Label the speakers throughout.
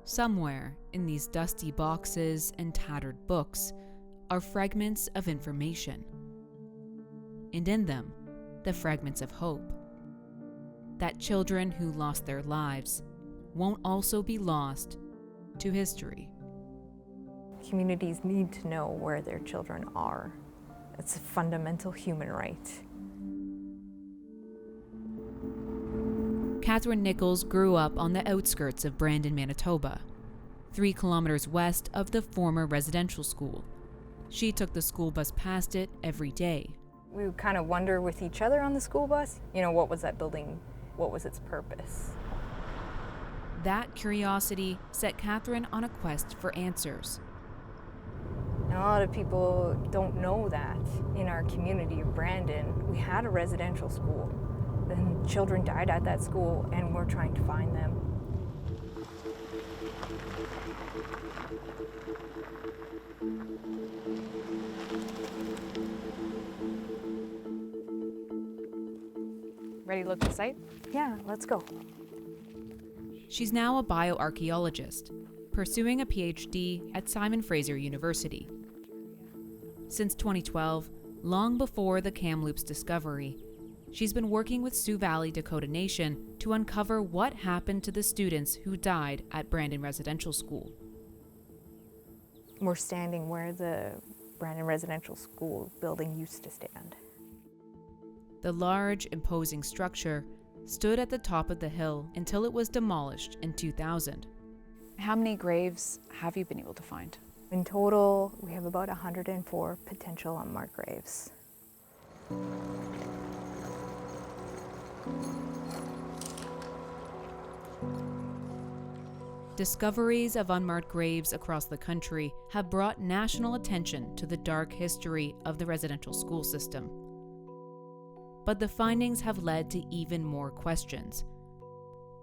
Speaker 1: Somewhere in these dusty boxes and tattered books are fragments of information. And in them, the fragments of hope. That children who lost their lives won't also be lost to history.
Speaker 2: Communities need to know where their children are. It's a fundamental human right.
Speaker 1: Catherine Nichols grew up on the outskirts of Brandon, Manitoba, 3 kilometers west of the former residential school. She took the school bus past it every day.
Speaker 2: We would kind of wonder with each other on the school bus, what was that building? What was its purpose?
Speaker 1: That curiosity set Catherine on a quest for answers.
Speaker 2: And a lot of people don't know that in our community of Brandon, we had a residential school. Then children died at that school, and we're trying to find them.
Speaker 3: Ready to look at the site?
Speaker 2: Yeah, let's go.
Speaker 1: She's now a bioarchaeologist, pursuing a PhD at Simon Fraser University. Since 2012, long before the Kamloops discovery, she's been working with Sioux Valley Dakota Nation to uncover what happened to the students who died at Brandon Residential School.
Speaker 2: We're standing where the Brandon Residential School building used to stand.
Speaker 1: The large, imposing structure stood at the top of the hill until it was demolished in 2000.
Speaker 3: How many graves have you been able to find?
Speaker 2: In total, we have about 104 potential unmarked graves.
Speaker 1: Discoveries of unmarked graves across the country have brought national attention to the dark history of the residential school system. But the findings have led to even more questions.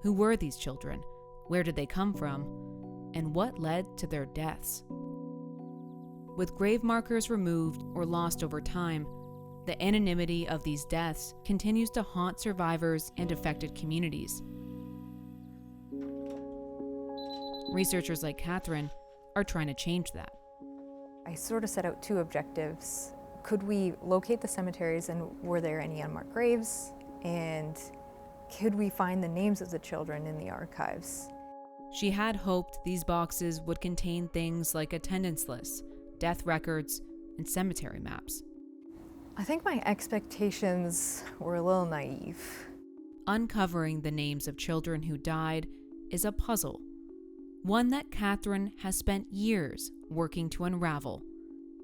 Speaker 1: Who were these children? Where did they come from? And what led to their deaths? With grave markers removed or lost over time, the anonymity of these deaths continues to haunt survivors and affected communities. Researchers like Catherine are trying to change that.
Speaker 2: I sort of set out 2 objectives. Could we locate the cemeteries, and were there any unmarked graves? And could we find the names of the children in the archives?
Speaker 1: She had hoped these boxes would contain things like attendance lists, death records, and cemetery maps.
Speaker 2: I think my expectations were a little naive.
Speaker 1: Uncovering the names of children who died is a puzzle, one that Catherine has spent years working to unravel.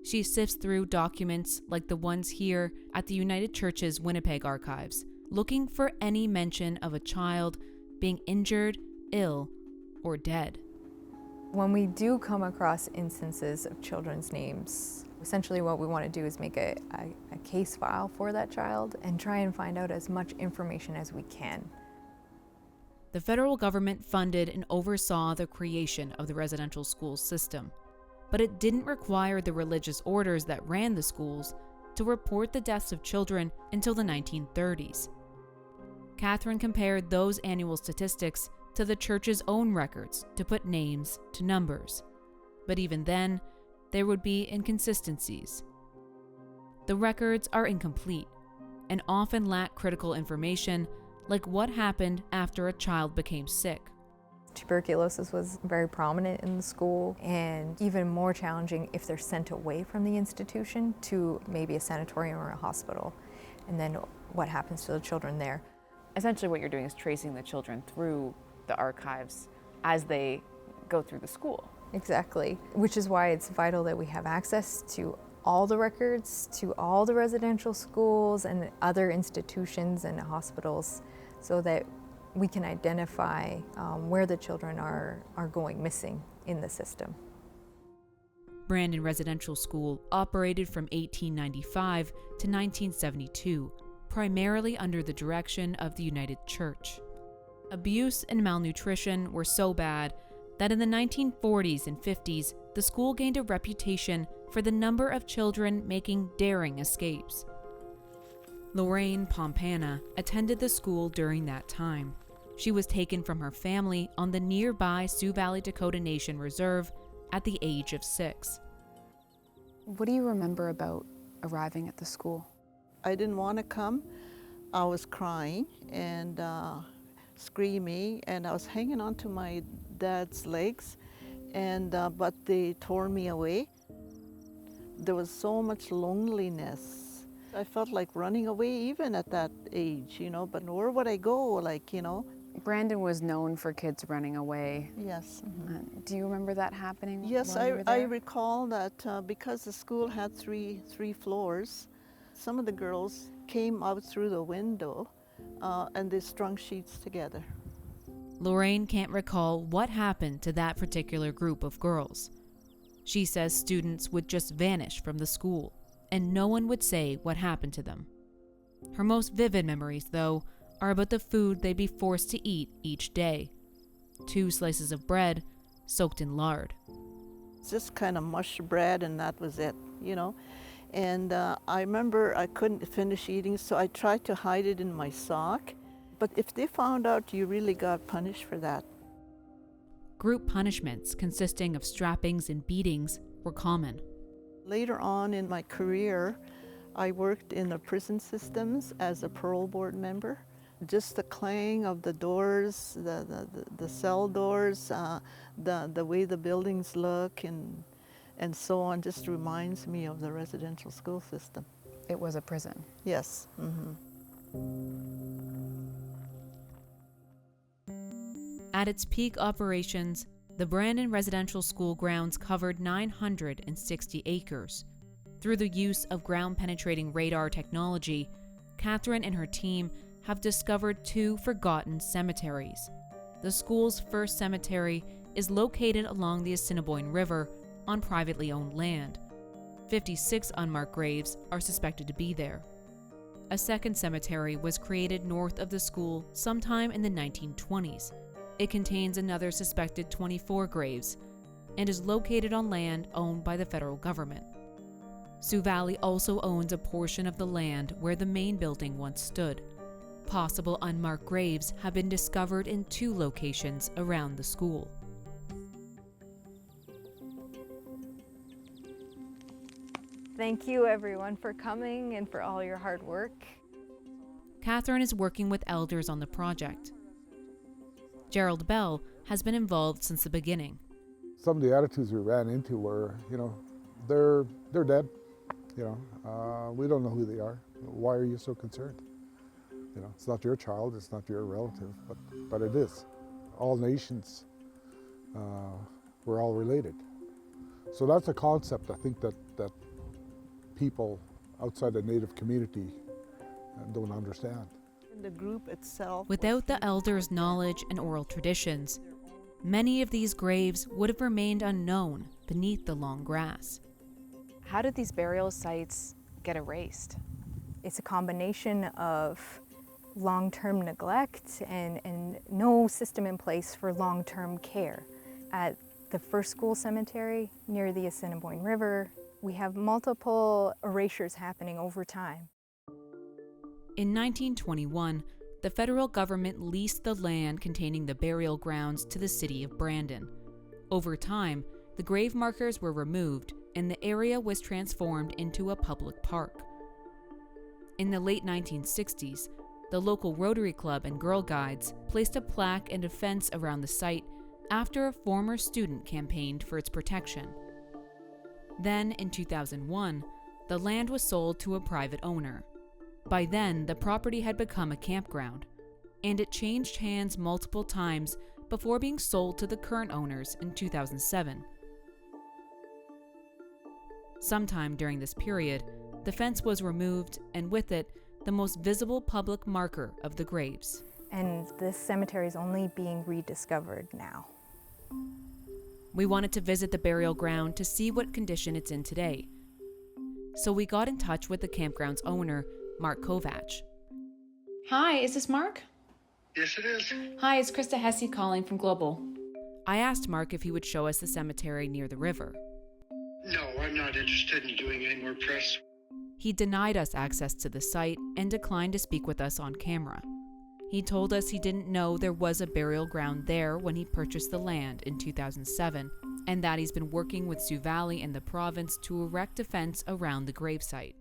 Speaker 1: She sifts through documents like the ones here at the United Church's Winnipeg archives, looking for any mention of a child being injured, ill, or dead.
Speaker 2: When we do come across instances of children's names, essentially what we want to do is make a case file for that child and try and find out as much information as we can.
Speaker 1: The federal government funded and oversaw the creation of the residential school system, but it didn't require the religious orders that ran the schools to report the deaths of children until the 1930s. Catherine compared those annual statistics to the church's own records to put names to numbers. But even then, there would be inconsistencies. The records are incomplete and often lack critical information like what happened after a child became sick.
Speaker 2: Tuberculosis was very prominent in the school, and even more challenging if they're sent away from the institution to maybe a sanatorium or a hospital, and then what happens to the children there.
Speaker 3: Essentially what you're doing is tracing the children through the archives as they go through the school.
Speaker 2: Exactly, which is why it's vital that we have access to all the records, to all the residential schools and other institutions and hospitals, so that we can identify where the children are going missing in the system.
Speaker 1: Brandon Residential School operated from 1895 to 1972, primarily under the direction of the United Church. Abuse and malnutrition were so bad that in the 1940s and 50s, the school gained a reputation for the number of children making daring escapes. Lorraine Pompana attended the school during that time. She was taken from her family on the nearby Sioux Valley Dakota Nation Reserve at the age of 6.
Speaker 3: What do you remember about arriving at the school?
Speaker 4: I didn't want to come. I was crying and screaming, and I was hanging onto my dad's legs, and but they tore me away. There was so much loneliness. I felt like running away even at that age, you know, but where would I go, like, you know?
Speaker 3: Brandon was known for kids running away.
Speaker 4: Yes. Mm-hmm.
Speaker 3: Do you remember that happening?
Speaker 4: Yes,
Speaker 3: while you were
Speaker 4: I
Speaker 3: there?
Speaker 4: recall that because the school had three floors, some of the girls came out through the window and they strung sheets together.
Speaker 1: Lorraine can't recall what happened to that particular group of girls. She says students would just vanish from the school, and no one would say what happened to them. Her most vivid memories, though, are about the food they'd be forced to eat each day. 2 slices of bread soaked in lard.
Speaker 4: Just kind of mush bread, and that was it, you know. And I remember I couldn't finish eating, so I tried to hide it in my sock. But if they found out, you really got punished for that.
Speaker 1: Group punishments consisting of strappings and beatings were common.
Speaker 4: Later on in my career, I worked in the prison systems as a parole board member. Just the clang of the doors, the cell doors, the way the buildings look and so on just reminds me of the residential school system.
Speaker 3: It was a prison.
Speaker 4: Yes. Mm-hmm.
Speaker 1: At its peak operations, the Brandon Residential School grounds covered 960 acres. Through the use of ground-penetrating radar technology, Catherine and her team have discovered 2 forgotten cemeteries. The school's first cemetery is located along the Assiniboine River on privately owned land. 56 unmarked graves are suspected to be there. A second cemetery was created north of the school sometime in the 1920s. It contains another suspected 24 graves and is located on land owned by the federal government. Sioux Valley also owns a portion of the land where the main building once stood. Possible unmarked graves have been discovered in 2 locations around the school.
Speaker 2: Thank you everyone for coming and for all your hard work.
Speaker 1: Catherine is working with elders on the project. Gerald Bell has been involved since the beginning.
Speaker 5: Some of the attitudes we ran into were, you know, they're dead. You know, we don't know who they are. Why are you so concerned? You know, it's not your child, it's not your relative, but it is. All nations, we're all related. So that's a concept I think that people outside the Native community don't understand.
Speaker 4: The group itself.
Speaker 1: Without the elders' knowledge and oral traditions, many of these graves would have remained unknown beneath the long grass.
Speaker 3: How did these burial sites get erased?
Speaker 2: It's a combination of long-term neglect and no system in place for long-term care. At the first school cemetery near the Assiniboine River, we have multiple erasures happening over time.
Speaker 1: In 1921, the federal government leased the land containing the burial grounds to the city of Brandon. Over time, the grave markers were removed and the area was transformed into a public park. In the late 1960s, the local Rotary Club and Girl Guides placed a plaque and a fence around the site after a former student campaigned for its protection. Then, in 2001, the land was sold to a private owner. By then, the property had become a campground, and it changed hands multiple times before being sold to the current owners in 2007. Sometime during this period, the fence was removed, and with it, the most visible public marker of the graves.
Speaker 2: And this cemetery is only being rediscovered now.
Speaker 1: We wanted to visit the burial ground to see what condition it's in today. So we got in touch with the campground's owner, Mark Kovach. Hi, is this Mark?
Speaker 6: Yes, it is.
Speaker 1: Hi, it's Krista Hesse calling from Global. I asked Mark if he would show us the cemetery near the river.
Speaker 6: No, I'm not interested in doing any more press.
Speaker 1: He denied us access to the site and declined to speak with us on camera. He told us he didn't know there was a burial ground there when he purchased the land in 2007, and that he's been working with Sioux Valley and the province to erect a fence around the gravesite.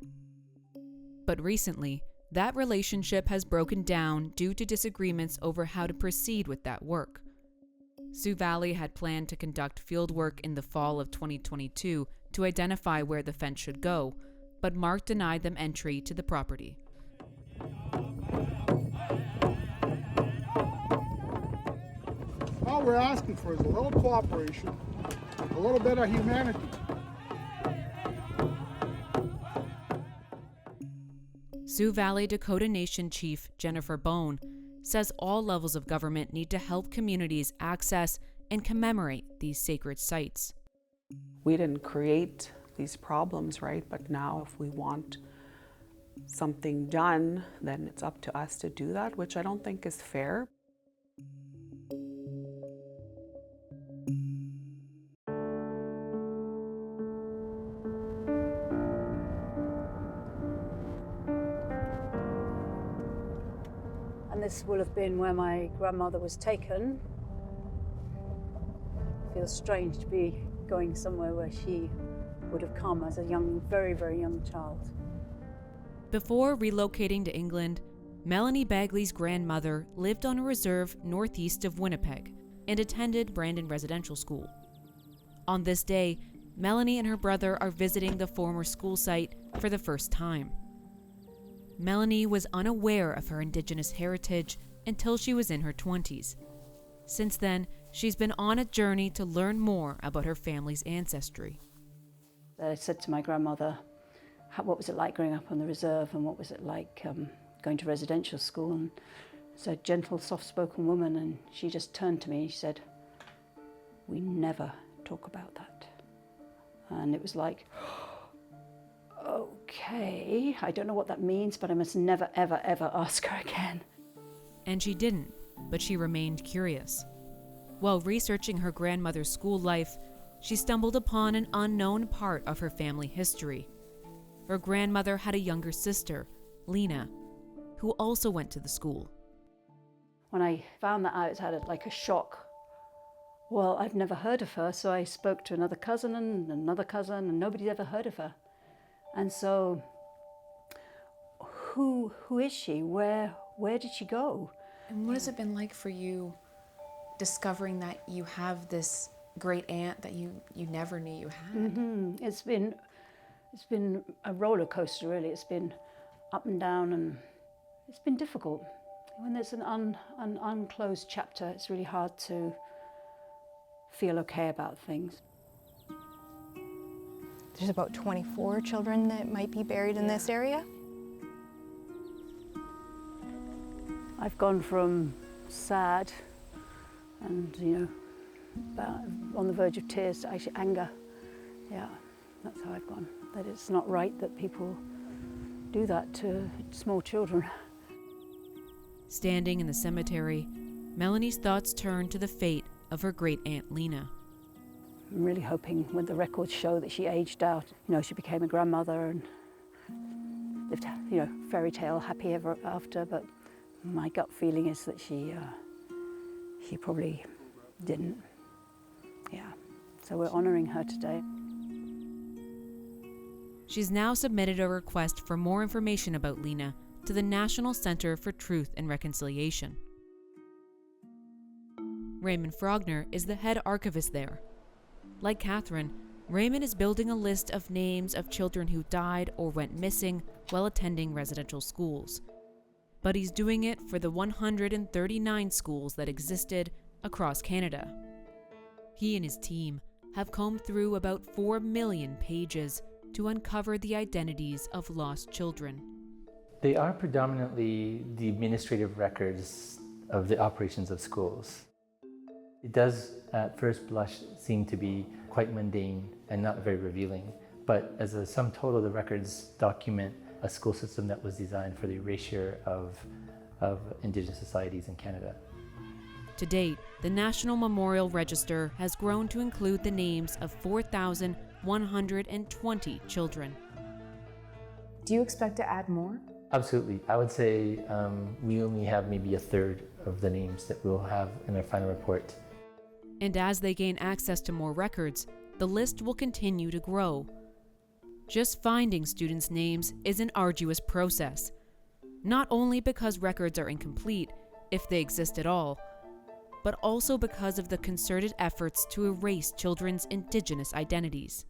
Speaker 1: But recently, that relationship has broken down due to disagreements over how to proceed with that work. Sioux Valley had planned to conduct fieldwork in the fall of 2022 to identify where the fence should go, but Mark denied them entry to the property.
Speaker 7: All we're asking for is a little cooperation, a little bit of humanity.
Speaker 1: Sioux Valley Dakota Nation Chief Jennifer Bone says all levels of government need to help communities access and commemorate these sacred sites.
Speaker 8: We didn't create these problems, right? But now if we want something done, then it's up to us to do that, which I don't think is fair.
Speaker 9: And this will have been where my grandmother was taken. It feels strange to be going somewhere where she would have come as a young, very, very young child.
Speaker 1: Before relocating to England, Melanie Bagley's grandmother lived on a reserve northeast of Winnipeg and attended Brandon Residential School. On this day, Melanie and her brother are visiting the former school site for the first time. Melanie was unaware of her Indigenous heritage until she was in her 20s. Since then, she's been on a journey to learn more about her family's ancestry.
Speaker 9: I said to my grandmother, what was it like growing up on the reserve, and what was it like going to residential school? And it's a gentle, soft-spoken woman, and she just turned to me and she said, "We never talk about that." And it was like, okay, I don't know what that means, but I must never, ever, ever ask her again.
Speaker 1: And she didn't, but she remained curious. While researching her grandmother's school life, she stumbled upon an unknown part of her family history. Her grandmother had a younger sister, Lena, who also went to the school.
Speaker 9: When I found that out, I had like a shock. Well, I've never heard of her, so I spoke to another cousin, and nobody's ever heard of her. And so, who is she? Where did she go?
Speaker 10: And what has it been like for you discovering that you have this great aunt that you never knew you had?
Speaker 9: Mm-hmm. It's been a roller coaster, really. It's been up and down, and it's been difficult. When there's an unclosed chapter, it's really hard to feel okay about things.
Speaker 2: There's about 24 children that might be buried in this area.
Speaker 9: I've gone from sad and, about on the verge of tears to actually anger. Yeah, that's how I've gone. That it's not right that people do that to small children.
Speaker 1: Standing in the cemetery, Melanie's thoughts turn to the fate of her great-aunt Lena.
Speaker 9: I'm really hoping when the records show that she aged out, she became a grandmother and lived, fairy tale happy ever after, but my gut feeling is that she probably didn't. Yeah, so we're honoring her today.
Speaker 1: She's now submitted a request for more information about Lena to the National Center for Truth and Reconciliation. Raymond Frogner is the head archivist there. Like Catherine, Raymond is building a list of names of children who died or went missing while attending residential schools. But he's doing it for the 139 schools that existed across Canada. He and his team have combed through about 4 million pages to uncover the identities of lost children.
Speaker 11: They are predominantly the administrative records of the operations of schools. It does, at first blush, seem to be quite mundane and not very revealing, but as a sum total, the records document a school system that was designed for the erasure of Indigenous societies in Canada.
Speaker 1: To date, the National Memorial Register has grown to include the names of 4,120 children.
Speaker 10: Do you expect to add more?
Speaker 11: Absolutely. I would say we only have maybe a third of the names that we'll have in our final report.
Speaker 1: And as they gain access to more records, the list will continue to grow. Just finding students' names is an arduous process, not only because records are incomplete, if they exist at all, but also because of the concerted efforts to erase children's Indigenous identities.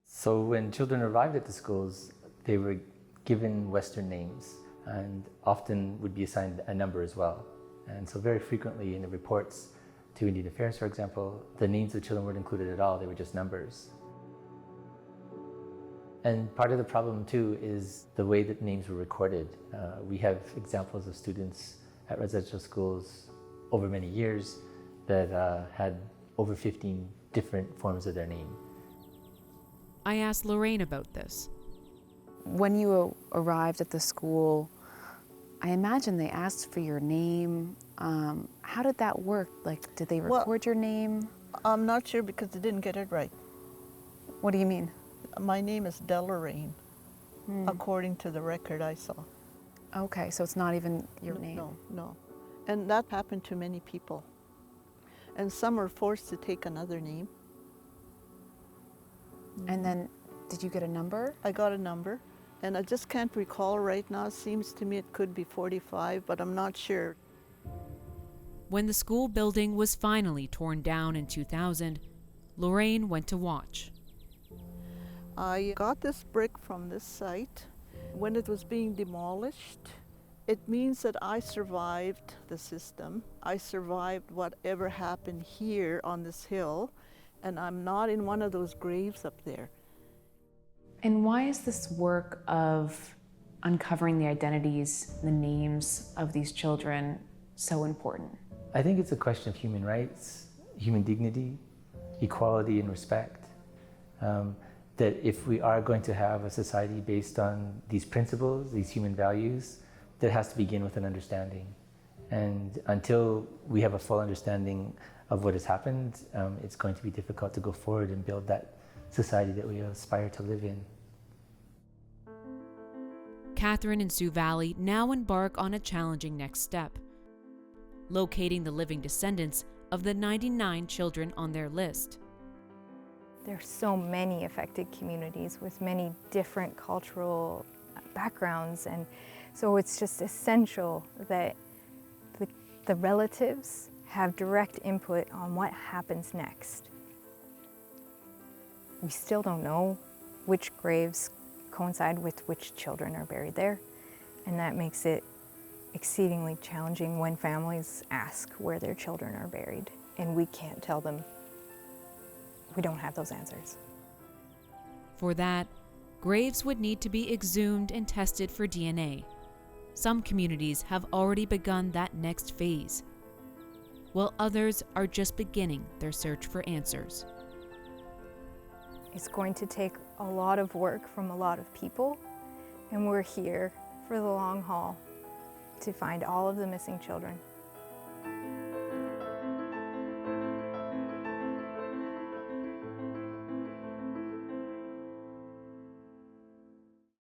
Speaker 11: So when children arrived at the schools, they were given Western names and often would be assigned a number as well. And so very frequently in the reports to Indian Affairs, for example, the names of children weren't included at all, they were just numbers. And part of the problem too is the way that names were recorded. We have examples of students at residential schools over many years that had over 15 different forms of their name.
Speaker 1: I asked Lorraine about this.
Speaker 3: When you arrived at the school, I imagine they asked for your name. How did that work? Like, did they record your name?
Speaker 4: I'm not sure because they didn't get it right.
Speaker 3: What do you mean?
Speaker 4: My name is Delorraine, according to the record I saw.
Speaker 3: Okay, so it's not even your name.
Speaker 4: No. And that happened to many people. And some were forced to take another name.
Speaker 3: And then, did you get a number?
Speaker 4: I got a number, and I just can't recall right now. It seems to me it could be 45, but I'm not sure.
Speaker 1: When the school building was finally torn down in 2000, Lorraine went to watch.
Speaker 4: I got this brick from this site. When it was being demolished, it means that I survived the system. I survived whatever happened here on this hill, and I'm not in one of those graves up there.
Speaker 10: And why is this work of uncovering the identities, the names of these children so important?
Speaker 11: I think it's a question of human rights, human dignity, equality and respect. That if we are going to have a society based on these principles, these human values, that has to begin with an understanding. And until we have a full understanding of what has happened, it's going to be difficult to go forward and build that society that we aspire to live in.
Speaker 1: Catherine and Sioux Valley now embark on a challenging next step: locating the living descendants of the 99 children on their list.
Speaker 2: There are so many affected communities with many different cultural backgrounds, and so it's just essential that the relatives have direct input on what happens next. We still don't know which graves coincide with which children are buried there, and that makes it exceedingly challenging when families ask where their children are buried, and we can't tell them. We don't have those answers.
Speaker 1: For that, graves would need to be exhumed and tested for DNA. Some communities have already begun that next phase, while others are just beginning their search for answers.
Speaker 2: It's going to take a lot of work from a lot of people, and we're here for the long haul to find all of the missing children.